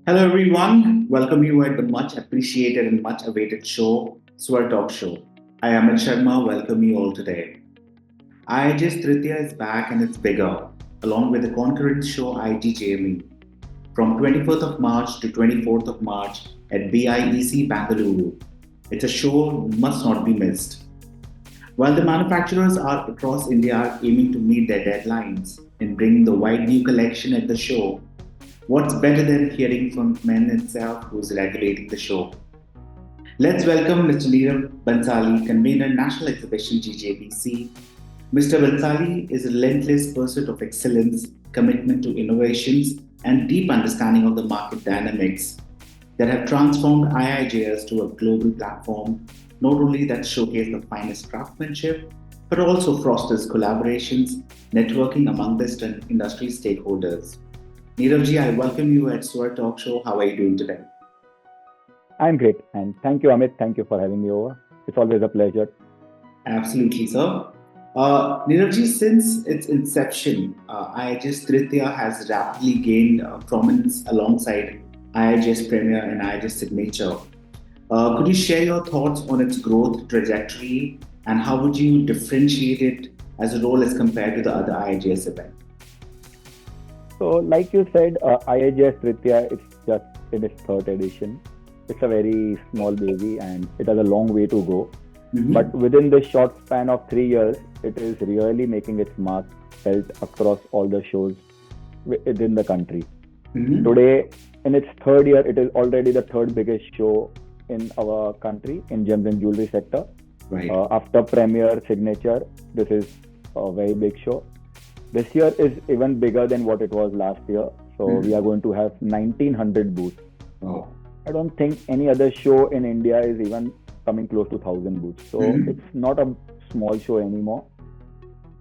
Hello, everyone. Welcome you at the much appreciated and much awaited show, SVAR Talk Show. I am Amit Sharma. Welcome you all today. IIJS Tritiya is back and it's bigger, along with the concurrent show IIJME from 24th of March to 24th of March at BIEC Bengaluru. It's a show must not be missed. While the manufacturers are across India are aiming to meet their deadlines in bringing the wide new collection at the show, what's better than hearing from men itself who's regulating the show? Let's welcome Mr. Nirav Bhansali, Convenor National Exhibition GJEPC. Mr. Bhansali is a relentless pursuit of excellence, commitment to innovations, and deep understanding of the market dynamics that have transformed IIJS to a global platform, not only that showcase the finest craftsmanship, but also fosters collaborations, networking among the industry stakeholders. Neeravji, I welcome you at SWAR Talk Show. How are you doing today? I'm great. And thank you, Amit. Thank you for having me over. It's always a pleasure. Absolutely, sir. Neeravji, since its inception, IIJS Tritiya has rapidly gained prominence alongside IIJS Premier and IIJS Signature. Could you share your thoughts on its growth trajectory and how would you differentiate it as a role as compared to the other IIJS event? So, like you said, IIJS Tritiya is just in its third edition. It's a very small baby and it has a long way to go. Mm-hmm. But within this short span of 3 years, it is really making its mark felt across all the shows within the country. Mm-hmm. Today, in its third year, it is already the third biggest show in our country in gems and jewelry sector. Right. After Premier Signature, this is a very big show. This year is even bigger than what it was last year. So we are going to have 1900 booths. Oh. I don't think any other show in India is even coming close to 1000 booths. So it's not a small show anymore.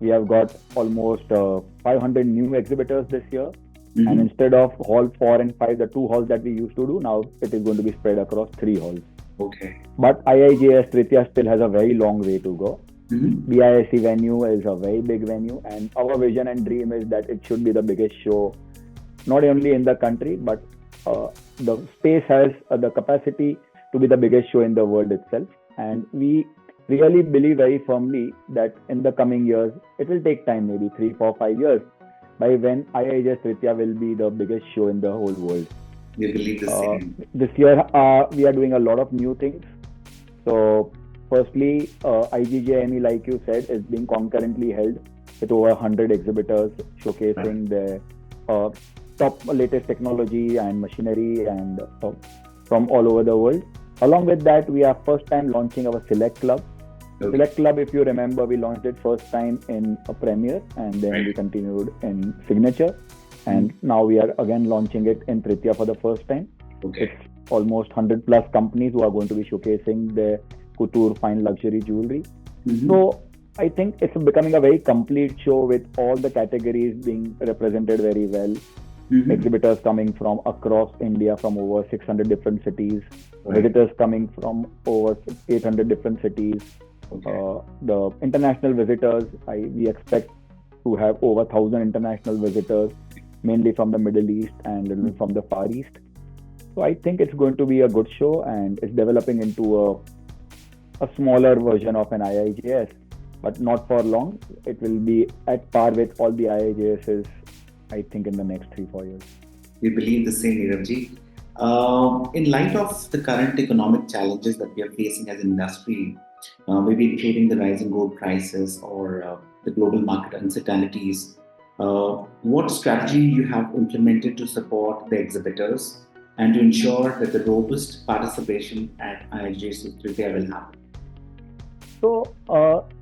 We have got almost 500 new exhibitors this year. And instead of hall 4 and 5, the two halls that we used to do, now it is going to be spread across 3 halls. Okay. But IIJS Tritiya still has a very long way to go. Mm-hmm. BIEC venue is a very big venue, and our vision and dream is that it should be the biggest show, not only in the country, but the space has the capacity to be the biggest show in the world itself. And we really believe very firmly that in the coming years, it will take time, maybe 3, 4, 5 years, by when IIJS Tritiya will be the biggest show in the whole world. We believe the same. This year, we are doing a lot of new things. So, firstly, IIJME, like you said, is being concurrently held with over 100 exhibitors showcasing their top latest technology and machinery and from all over the world. Along with that, we are first time launching our Select Club. Okay. Select Club, if you remember, we launched it first time in a Premier and then we continued in Signature. And now we are again launching it in Tritiya for the first time. Okay. It's almost 100 plus companies who are going to be showcasing their couture fine luxury jewelry. So I think it's becoming a very complete show with all the categories being represented very well. Exhibitors coming from across India from over 600 different cities. Visitors coming from over 800 different cities. The international visitors, we expect to have over 1000 international visitors, mainly from the Middle East and a little from the Far East. So I think it's going to be a good show and it's developing into a smaller version of an IIJS, but not for long. It will be at par with all the IIJSs, I think, in the next 3-4 years. We believe the same, Neeravji. In light of the current economic challenges that we are facing as an industry, maybe including the rising gold prices or the global market uncertainties, what strategy you have implemented to support the exhibitors and to ensure that the robust participation at IIJS Tritiya will happen? So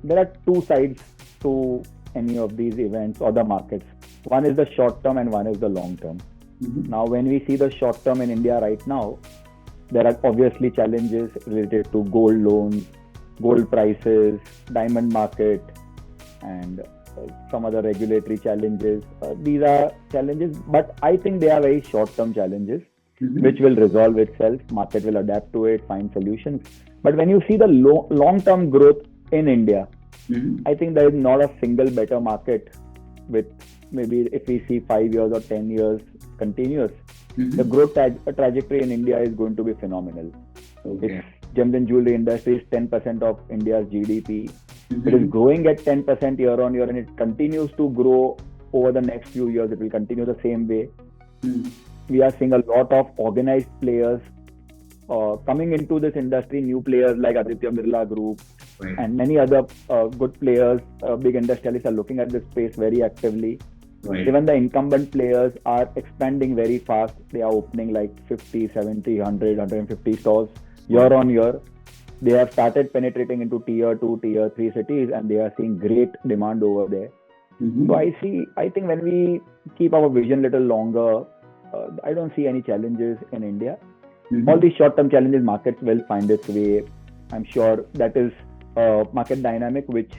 there are two sides to any of these events or the markets. One is the short term and one is the long term. Now, when we see the short term in India right now, there are obviously challenges related to gold loans, gold prices, diamond market, and some other regulatory challenges. These are challenges, but I think they are very short term challenges, which will resolve itself. Market will adapt to it, find solutions. But when you see the long term growth in India, I think there is not a single better market with maybe if we see 5 years or 10 years continuous, the growth trajectory in India is going to be phenomenal. Okay. Gems and jewelry industry is 10% of India's GDP. It is growing at 10% year on year, and it continues to grow over the next few years. It will continue the same way. We are seeing a lot of organized players coming into this industry, new players like Aditya Birla Group and many other good players, big industrialists are looking at this space very actively. Even the incumbent players are expanding very fast. They are opening like 50, 70, 100, 150 stores year on year. They have started penetrating into tier 2, tier 3 cities, and they are seeing great demand over there. So I think when we keep our vision a little longer, I don't see any challenges in India. All these short-term challenges, markets will find its way. I'm sure that is a market dynamic which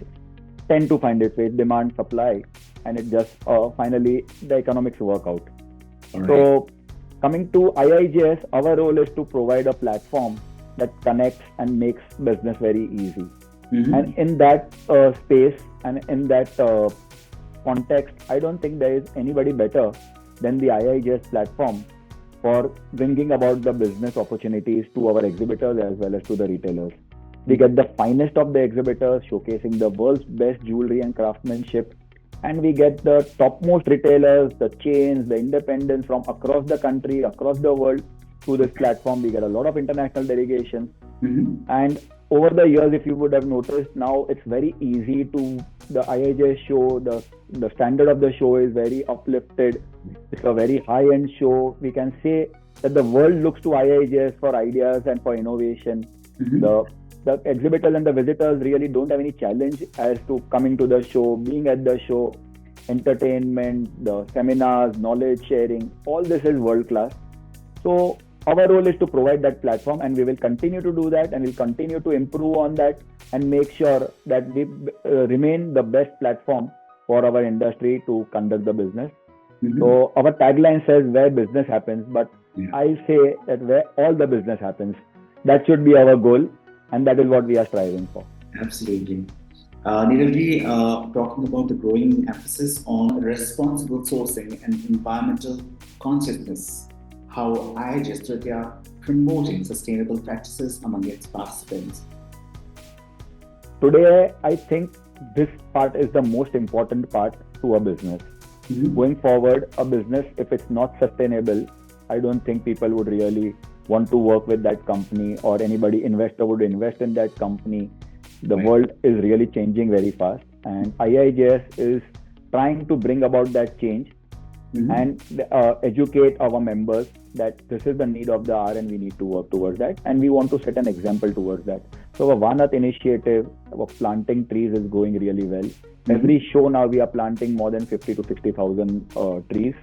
tend to find its way, demand, supply, and it just finally the economics work out. So coming to IIJS, our role is to provide a platform that connects and makes business very easy. And in that space and in that context, I don't think there is anybody better than the IIJS platform for bringing about the business opportunities to our exhibitors as well as to the retailers. We get the finest of the exhibitors showcasing the world's best jewelry and craftsmanship, and we get the topmost retailers, the chains, the independents from across the country, across the world to this platform. We get a lot of international delegations. And over the years, if you would have noticed, now it's very easy to the IIJS show, the standard of the show is very uplifted. It's a very high-end show. We can say that the world looks to IIJS for ideas and for innovation. The exhibitors and the visitors really don't have any challenge as to coming to the show, being at the show, entertainment, the seminars, knowledge sharing, all this is world class. So our role is to provide that platform, and we will continue to do that, and we'll continue to improve on that and make sure that we remain the best platform for our industry to conduct the business. So our tagline says where business happens, but I say that where all the business happens. That should be our goal, and that is what we are striving for. Absolutely. Niravji, talking about the growing emphasis on responsible sourcing and environmental consciousness, how IIJS Tritiya promoting sustainable practices among its participants. Today, I think this part is the most important part to a business. Going forward, a business, if it's not sustainable, I don't think people would really want to work with that company, or anybody investor would invest in that company. The world is really changing very fast, and IIJS is trying to bring about that change and educate our members that this is the need of the hour and we need to work towards that, and we want to set an example towards that. So our Vanat initiative of planting trees is going really well. Every show now we are planting more than 50 to 60,000 trees,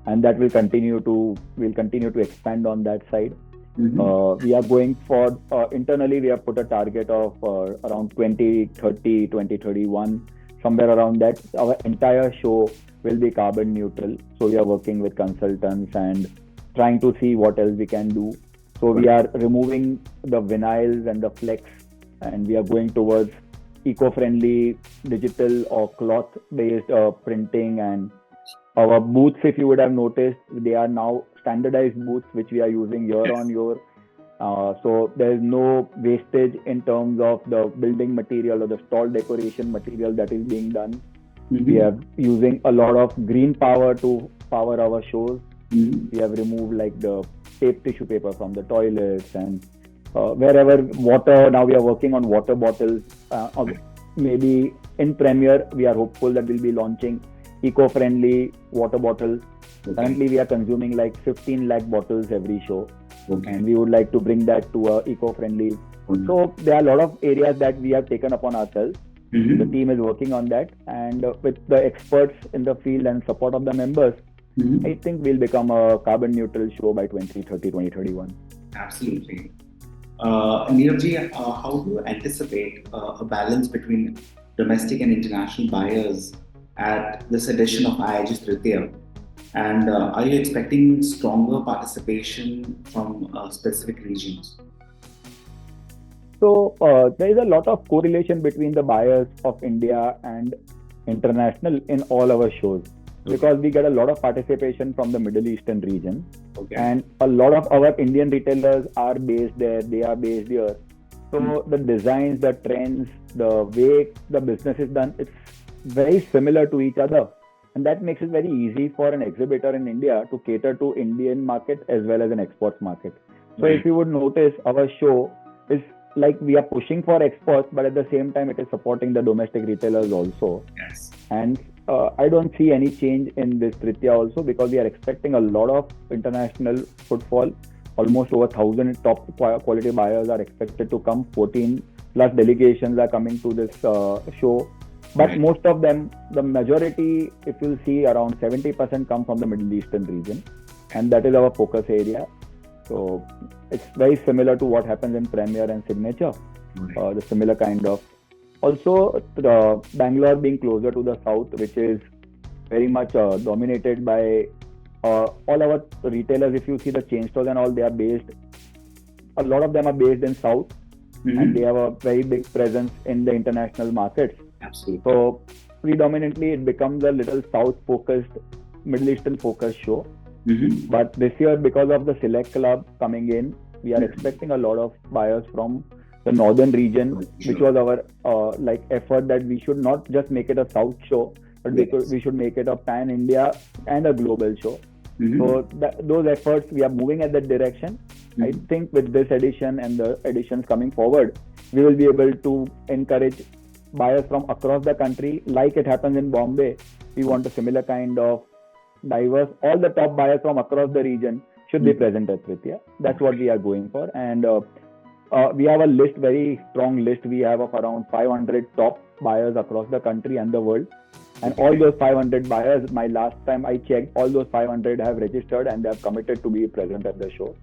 and that will continue to expand on that side. We are going for internally we have put a target of around 2030, 2031, somewhere around that. Our entire show will be carbon neutral. So we are working with consultants and trying to see what else we can do. So we are removing the vinyls and the flex, and we are going towards eco-friendly digital or cloth-based printing. And our booths, if you would have noticed, they are now standardized booths which we are using year on year. So there is no wastage in terms of the building material or the stall decoration material that is being done. We are using a lot of green power to power our shows. We have removed like the tape tissue paper from the toilets, and wherever water, now we are working on water bottles. Maybe in premiere, we are hopeful that we'll be launching eco-friendly water bottles. Currently, we are consuming like 15 lakh bottles every show, and we would like to bring that to a eco-friendly. So there are a lot of areas that we have taken upon ourselves. The team is working on that, and with the experts in the field and support of the members, I think we'll become a carbon neutral show by 2030, 2031. Absolutely. Niravji, how do you anticipate a balance between domestic and international buyers at this edition of IIJS Tritiya? And are you expecting stronger participation from specific regions? So there is a lot of correlation between the buyers of India and international in all our shows. because we get a lot of participation from the Middle Eastern region. Okay. And a lot of our Indian retailers are based there, they are based here. So the designs, the trends, the way the business is done, it's very similar to each other. And that makes it very easy for an exhibitor in India to cater to Indian market as well as an exports market. So if you would notice, our show is like we are pushing for exports, but at the same time, it is supporting the domestic retailers also. Yes. And I don't see any change in this Tritiya also, because we are expecting a lot of international footfall. Almost over 1,000 top quality buyers are expected to come. 14 plus delegations are coming to this show. But most of them, the majority, if you'll see, around 70% come from the Middle Eastern region. And that is our focus area. So it's very similar to what happens in Premier and Signature. The similar kind of. Also, the Bangalore being closer to the south, which is very much dominated by all our retailers. If you see the chain stores and all, they are based, a lot of them are based in south, and they have a very big presence in the international markets. Absolutely. So predominantly it becomes a little south focused, Middle Eastern focused show. But this year, because of the Select Club coming in, we are expecting a lot of buyers from the northern region, which was our effort that we should not just make it a south show, but we should make it a pan India and a global show. So those efforts, we are moving at that direction. I think with this edition and the editions coming forward, we will be able to encourage buyers from across the country, like it happens in Bombay. We want a similar kind of diverse, all the top buyers from across the region should be present at Tritiya. That's what we are going for. And we have a list, very strong list. We have of around 500 top buyers across the country and the world. And all those 500 buyers, my last time I checked, all those 500 have registered and they have committed to be present at the show.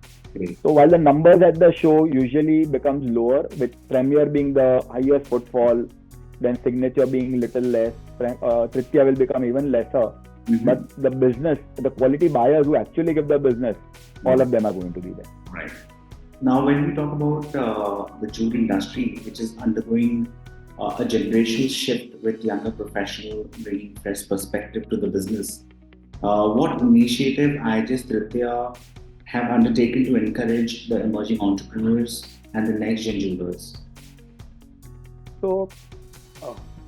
So while the numbers at the show usually becomes lower, with Premier being the highest footfall, then Signature being little less, Tritiya will become even lesser. But the business, the quality buyers who actually give the business, all of them are going to be there. Right. Now, when we talk about the jewelry industry, which is undergoing a generational shift with younger professional bringing fresh perspective to the business, what initiative IIJS Tritiya have undertaken to encourage the emerging entrepreneurs and the next gen jewelers? So,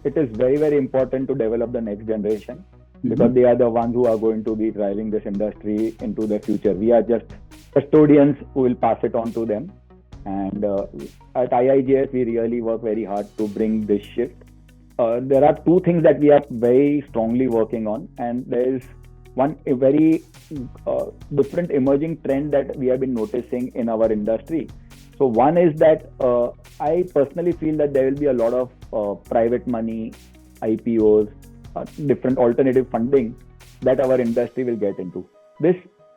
it is very, very important to develop the next generation, because they are the ones who are going to be driving this industry into the future. We are just custodians who will pass it on to them. And at IIJS, we really work very hard to bring this shift. There are two things that we are very strongly working on, and there is a very different emerging trend that we have been noticing in our industry. So one is that I personally feel that there will be a lot of private money, IPOs, different alternative funding that our industry will get into. This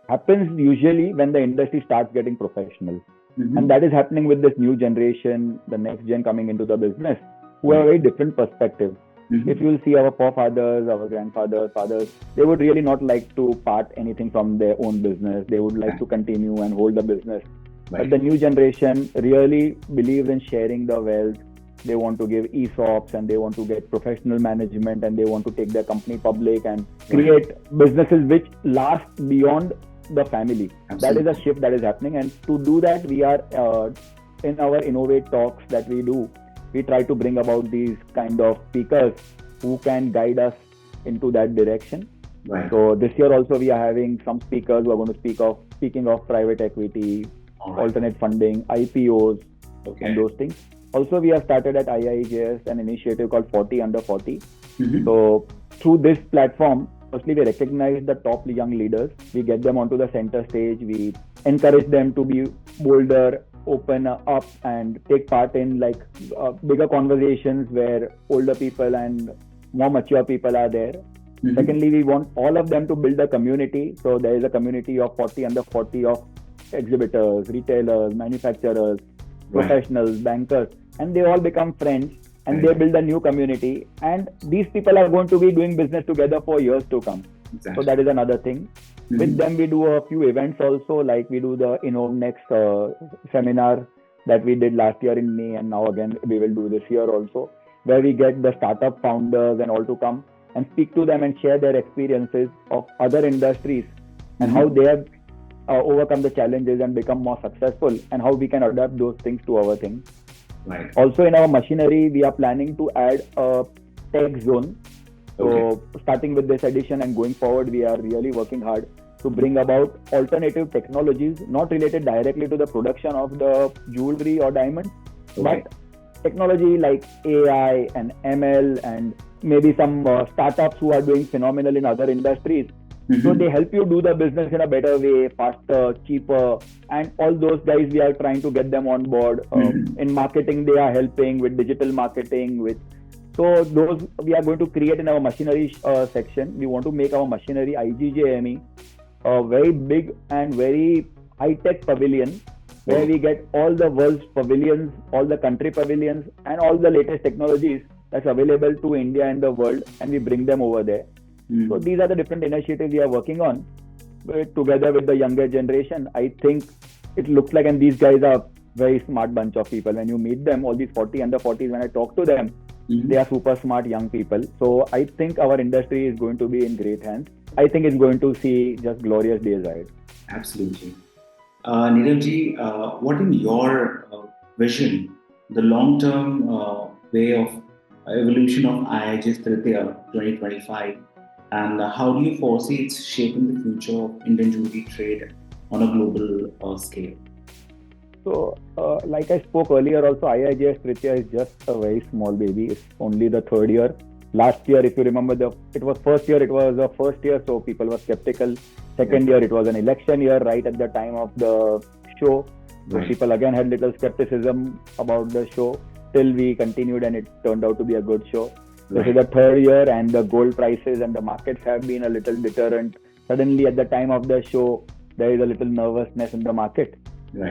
happens usually when the industry starts getting professional. And that is happening with this new generation, the next gen coming into the business, who have a very different perspective. If you will see our forefathers, our grandfathers, fathers, they would really not like to part anything from their own business. They would like to continue and hold the business. But the new generation really believes in sharing the wealth. They want to give ESOPs and they want to get professional management and they want to take their company public and create businesses which last beyond the family. Absolutely. That is a shift that is happening. And to do that, we are in our Innovate talks that we do, we try to bring about these kind of speakers who can guide us into that direction. So this year also we are having some speakers who are going to speaking of private equity, alternate funding, IPOs, and those things. Also, we have started at IIJS an initiative called 40 Under 40. So through this platform, firstly, we recognize the top young leaders. We get them onto the center stage. We encourage them to be bolder, open up, and take part in bigger conversations where older people and more mature people are there. Secondly, we want all of them to build a community. So there is a community of 40 Under 40 of exhibitors, retailers, manufacturers, professionals, bankers, and they all become friends and they build a new community. And these people are going to be doing business together for years to come. So that is another thing. With them, we do a few events also, like we do the InnovNext seminar that we did last year in May, and now again we will do this year also, where we get the startup founders and all to come and speak to them and share their experiences of other industries and how they have overcome the challenges and become more successful, and how we can adapt those things to our thing. Right. Also, in our machinery, we are planning to add a tech zone. So starting with this edition and going forward, we are really working hard to bring about alternative technologies, not related directly to the production of the jewelry or diamonds, but technology like AI and ML and maybe some startups who are doing phenomenal in other industries. So they help you do the business in a better way, faster, cheaper, and all those guys, we are trying to get them on board. In marketing, they are helping with digital marketing. So those we are going to create in our machinery section. We want to make our machinery IIJME a very big and very high-tech pavilion where we get all the world's pavilions, all the country pavilions, and all the latest technologies that's available to India and the world, and we bring them over there. So these are the different initiatives we are working on together with the younger generation. I think it looks like, and these guys are very smart bunch of people. When you meet them, all these under 40s, when I talk to them, they are super smart young people. So I think our industry is going to be in great hands. I think it's going to see just glorious days ahead. Absolutely. Niravji, what in your vision, the long-term way of evolution of IIJS Tritiya 2025, and how do you foresee it's shaping the future of Indian jewelry trade on a global scale? So, like I spoke earlier, also IIJS Tritiya is just a very small baby. It's only the third year. Last year, if you remember, it was first year. It was the first year, so people were skeptical. Second year, it was an election year, right at the time of the show. So people again had little skepticism about the show. Till we continued, and it turned out to be a good show. This is the third year, and the gold prices and the markets have been a little deterrent. Suddenly, at the time of the show, there is a little nervousness in the market.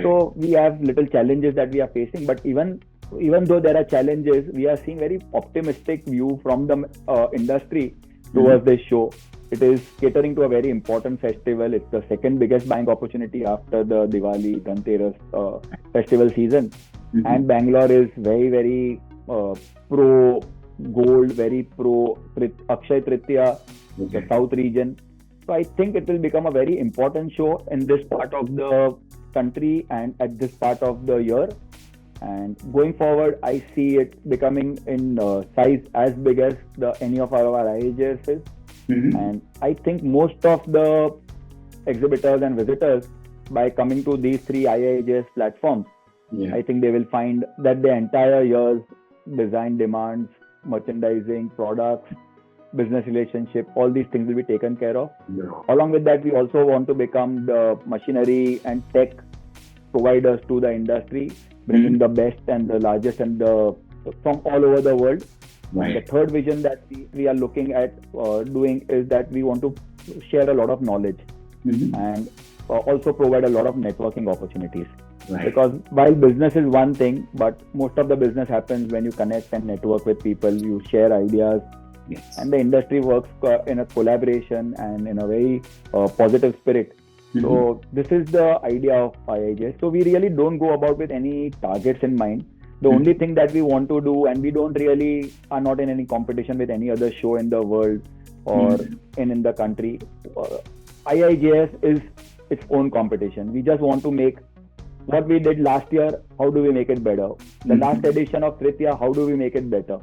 So we have little challenges that we are facing. But even though there are challenges, we are seeing very optimistic view from the industry towards this show. It is catering to a very important festival. It's the second biggest buying opportunity after the Diwali, Dhanteras festival season. And Bangalore is very, very pro gold, very pro Akshaya Tritiya, the South region. So I think it will become a very important show in this part of the country and at this part of the year. And going forward, I see it becoming in size as big as any of our IIJS is. And I think most of the exhibitors and visitors, by coming to these three IIJS platforms, I think they will find that the entire year's design demands, merchandising, products, business relationship, all these things will be taken care of. Along with that, we also want to become the machinery and tech providers to the industry, bringing the best and the largest and from all over the world. The third vision that we are looking at doing is that we want to share a lot of knowledge and also provide a lot of networking opportunities. Because while business is one thing, but most of the business happens when you connect and network with people, you share ideas, and the industry works in a collaboration and in a very positive spirit. So this is the idea of IIJS. So we really don't go about with any targets in mind. The only thing that we want to do, and we are not in any competition with any other show in the world or in the country. IIJS is its own competition. We just want to make what we did last year, how do we make it better? The last edition of Tritiya, how do we make it better?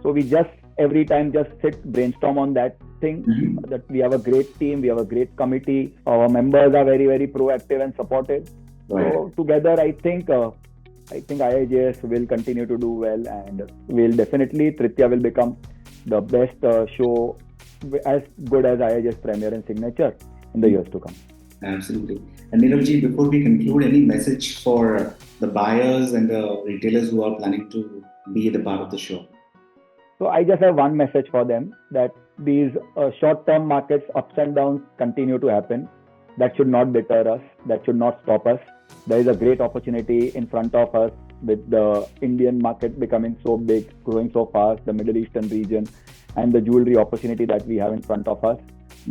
So we just every time just sit, brainstorm on that thing. That we have a great team, we have a great committee. Our members are very, very proactive and supportive. So together, I think IIJS will continue to do well, and Tritiya will become the best show, as good as IIJS Premier and Signature in the years to come. Absolutely. And Niravji, before we conclude, any message for the buyers and the retailers who are planning to be the part of the show? So I just have one message for them, that these short-term markets, ups and downs, continue to happen. That should not deter us. That should not stop us. There is a great opportunity in front of us with the Indian market becoming so big, growing so fast, the Middle Eastern region, and the jewelry opportunity that we have in front of us.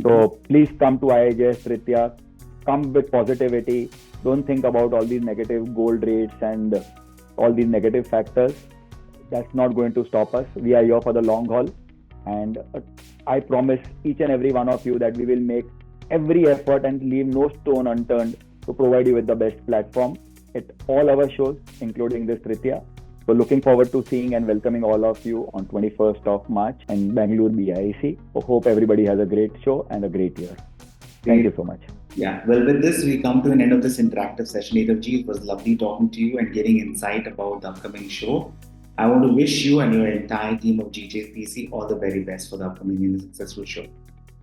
So please come to IIJS Tritiya. Come with positivity. Don't think about all these negative gold rates and all these negative factors. That's not going to stop us. We are here for the long haul. And I promise each and every one of you that we will make every effort and leave no stone unturned to provide you with the best platform at all our shows, including this Tritiya. So looking forward to seeing and welcoming all of you on 21st of March in Bengaluru BIEC. So hope everybody has a great show and a great year. Thank you so much. Yeah, well, with this, we come to an end of this interactive session. Nirav, it was lovely talking to you and getting insight about the upcoming show. I want to wish you and your entire team of GJEPC all the very best for the upcoming and successful show.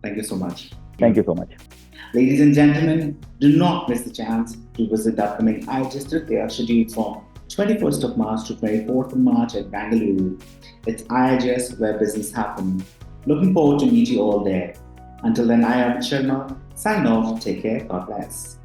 Thank you so much. Thank you so much. Ladies and gentlemen, do not miss the chance to visit the upcoming IIJS Tritiya scheduled from 21st of March to 24th of March at Bengaluru. It's IIJS where business happens. Looking forward to meet you all there. Until then, I am Sharma. Sign off. Take care. God bless.